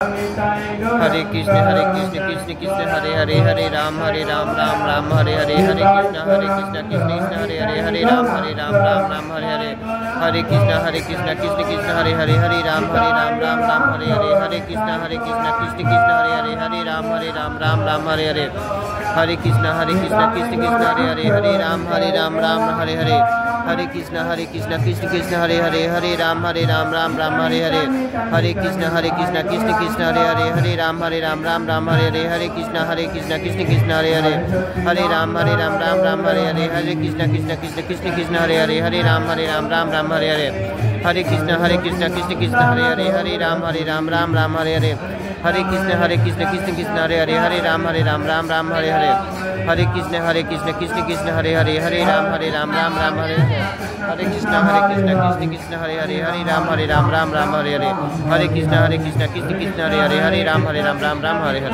Hare Krishna Krishna Krishna Hare Hare Hare Ram Ram Ram Hare Hare Hare Krishna Krishna Krishna Hare Ram Ram Ram Hare Hare Hare Krishna Krishna Krishna Hare Hare Ram Ram Ram Hare Hare Krishna Krishna Krishna Hare Ram Ram Hare Hare Hare Krishna Krishna Krishna Hare Ram Ram Hare Hare Hare Krishna Krishna Krishna Hare Ram Ram Ram Hare Hare Hare Krishna Krishna Krishna Hare Ram Ram Hare Hare Hare Krishna Krishna Krishna Hare Ram Ram Hare Hare Hare Krishna Krishna Krishna Hare Ram Ram Hare Hare Hare Krishna Krishna Krishna Hare Ram Ram Hare Hare Hare Krishna Krishna Krishna Hare Ram Ram Hare Hare Hare Krishna Krishna Krishna Hare Ram Ram Hare Hare Krishna Krishna Krishna Hare Ram Ram Ram Hare Hare Hare Krishna Krishna Krishna Krishna Hare Ram Ram Ram Hare Hare.